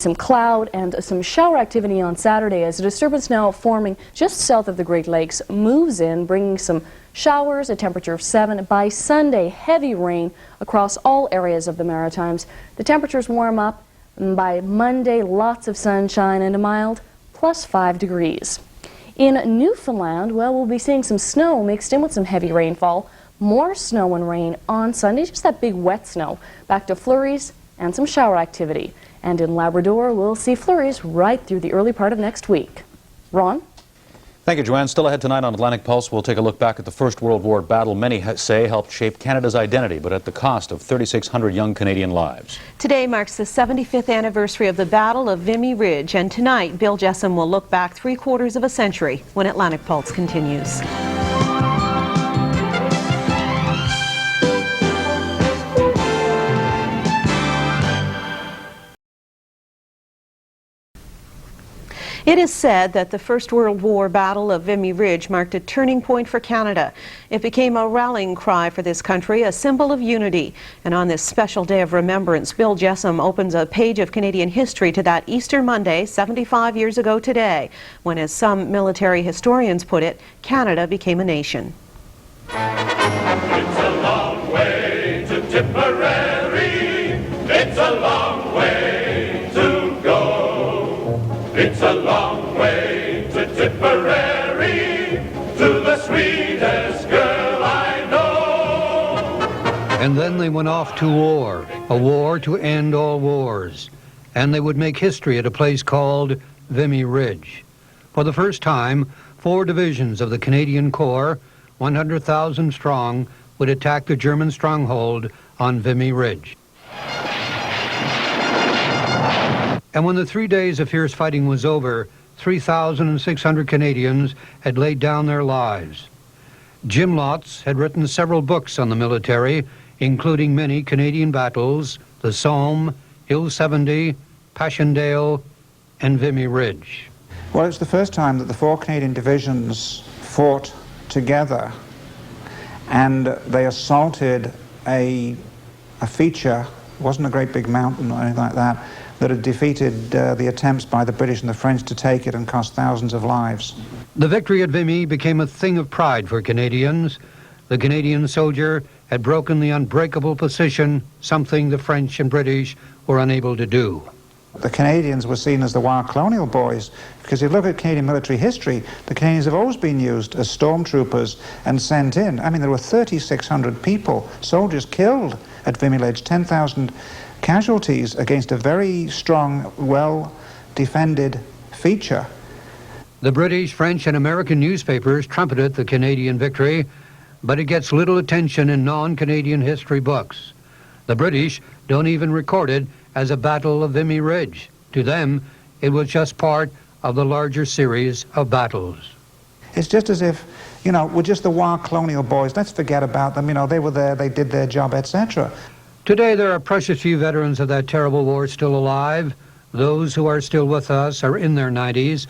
Some cloud and some shower activity on Saturday as a disturbance now forming just south of the Great Lakes moves in, bringing some showers, a temperature of 7. By Sunday, heavy rain across all areas of the Maritimes. The temperatures warm up. By Monday, lots of sunshine and a mild +5 degrees. In Newfoundland, well, we'll be seeing some snow mixed in with some heavy rainfall. More snow and rain on Sunday, just that big wet snow. Back to flurries and some shower activity. And in Labrador, we'll see flurries right through the early part of next week. Ron? Thank you, Joanne. Still ahead tonight on Atlantic Pulse, we'll take a look back at the First World War battle many say helped shape Canada's identity, but at the cost of 3,600 young Canadian lives. Today marks the 75th anniversary of the Battle of Vimy Ridge, and tonight Bill Jessome will look back 3/4 of a century when Atlantic Pulse continues. It is said that the First World War Battle of Vimy Ridge marked a turning point for Canada. It became a rallying cry for this country, a symbol of unity. And on this special day of remembrance, Bill Jessome opens a page of Canadian history to that Easter Monday, 75 years ago today, when, as some military historians put it, Canada became a nation. It's a long way to Tipperary. It's a long way to go. It's a long way to Tipperary, to the sweetest girl I know. And then they went off to war, a war to end all wars. And they would make history at a place called Vimy Ridge. For the first time, 4 divisions of the Canadian Corps, 100,000 strong, would attack the German stronghold on Vimy Ridge. And when the 3 days of fierce fighting was over, 3,600 Canadians had laid down their lives. Jim Lotz had written several books on the military, including many Canadian battles, the Somme, Hill 70, Passchendaele, and Vimy Ridge. Well, it's the first time that the 4 Canadian divisions fought together, and they assaulted a feature, it wasn't a great big mountain or anything like that, that had defeated the attempts by the British and the French to take it and cost thousands of lives. The victory at Vimy became a thing of pride for Canadians. The Canadian soldier had broken the unbreakable position, something the French and British were unable to do. The Canadians were seen as the wild colonial boys, because if you look at Canadian military history, the Canadians have always been used as stormtroopers and sent in. I mean, there were 3,600 people, soldiers killed at Vimy Ridge, 10,000 casualties against a very strong, well-defended feature. The British, French, and American newspapers trumpeted the Canadian victory, but it gets little attention in non-Canadian history books. The British don't even record it as a Battle of Vimy Ridge. To them, it was just part of the larger series of battles. It's just as if, you know, we're just the wild colonial boys. Let's forget about them. You know, they were there, they did their job, etc. Today, there are precious few veterans of that terrible war still alive. Those who are still with us are in their 90s,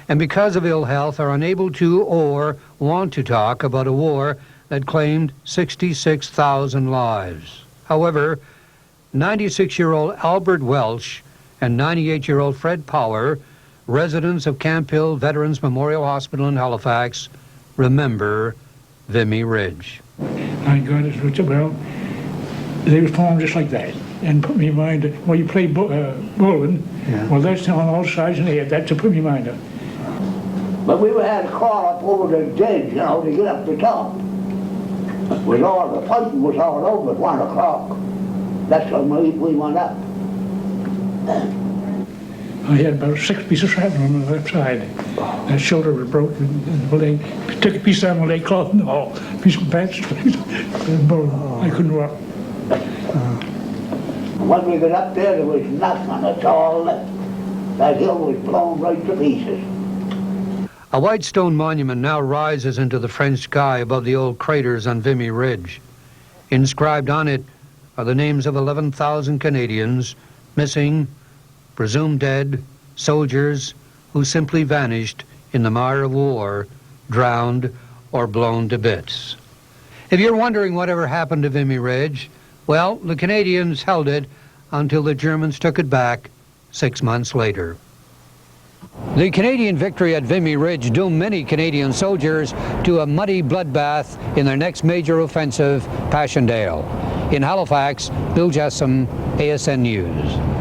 and because of ill health are unable to or want to talk about a war that claimed 66,000 lives. However, 96-year-old Albert Welsh and 98-year-old Fred Power, residents of Camp Hill Veterans Memorial Hospital in Halifax, remember Vimy Ridge. My God, it's well. They were formed just like that, and put me in mind, well, you play bowling, yeah. Well, that's on all sides and head, that to put me in mind of. But we had to crawl up over the edge, you know, to get up the top. With all the fighting was all over at 1 o'clock. That's when we went up. I had about 6 pieces of shrapnel on the left side. That shoulder was broken, and the leg, took a piece out of my leg cloth and all, a piece of patch, I couldn't walk. When we got up there was nothing, that's all left. That hill was blown right to pieces. A white stone monument now rises into the French sky above the old craters on Vimy Ridge. Inscribed on it are the names of 11,000 Canadians, missing, presumed dead, soldiers who simply vanished in the mire of war, drowned or blown to bits. If you're wondering whatever happened to Vimy Ridge, well, the Canadians held it until the Germans took it back 6 months later. The Canadian victory at Vimy Ridge doomed many Canadian soldiers to a muddy bloodbath in their next major offensive, Passchendaele. In Halifax, Bill Jessome, ASN News.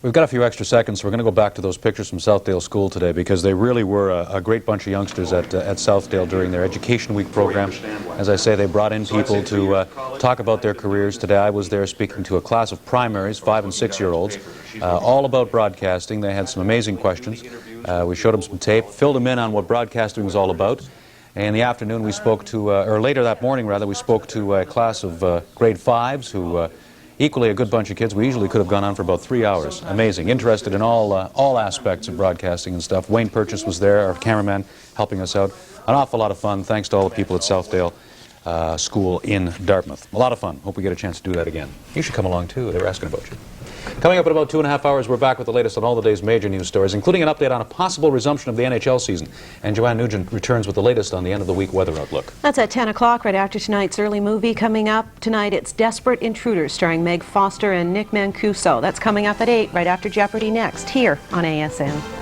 We've got a few extra seconds, so we're going to go back to those pictures from Southdale School today because they really were a great bunch of youngsters at Southdale during their Education Week program. As I say, they brought in people to talk about their careers. Today I was there speaking to a class of primaries, 5- and 6-year-olds, all about broadcasting. They had some amazing questions. We showed them some tape, filled them in on what broadcasting was all about. In the afternoon we spoke to, or later that morning rather, we spoke to a class of grade 5s who equally a good bunch of kids. We easily could have gone on for about 3 hours. Amazing. Interested in all aspects of broadcasting and stuff. Wayne Purchase was there, our cameraman, helping us out. An awful lot of fun. Thanks to all the people at Southdale School in Dartmouth. A lot of fun. Hope we get a chance to do that again. You should come along too. They were asking about you. Coming up in about 2.5 hours, we're back with the latest on all the day's major news stories, including an update on a possible resumption of the NHL season. And Joanne Nugent returns with the latest on the end-of-the-week weather outlook. That's at 10 o'clock, right after tonight's early movie. Coming up tonight, it's Desperate Intruders, starring Meg Foster and Nick Mancuso. That's coming up at 8, right after Jeopardy next, here on ASN.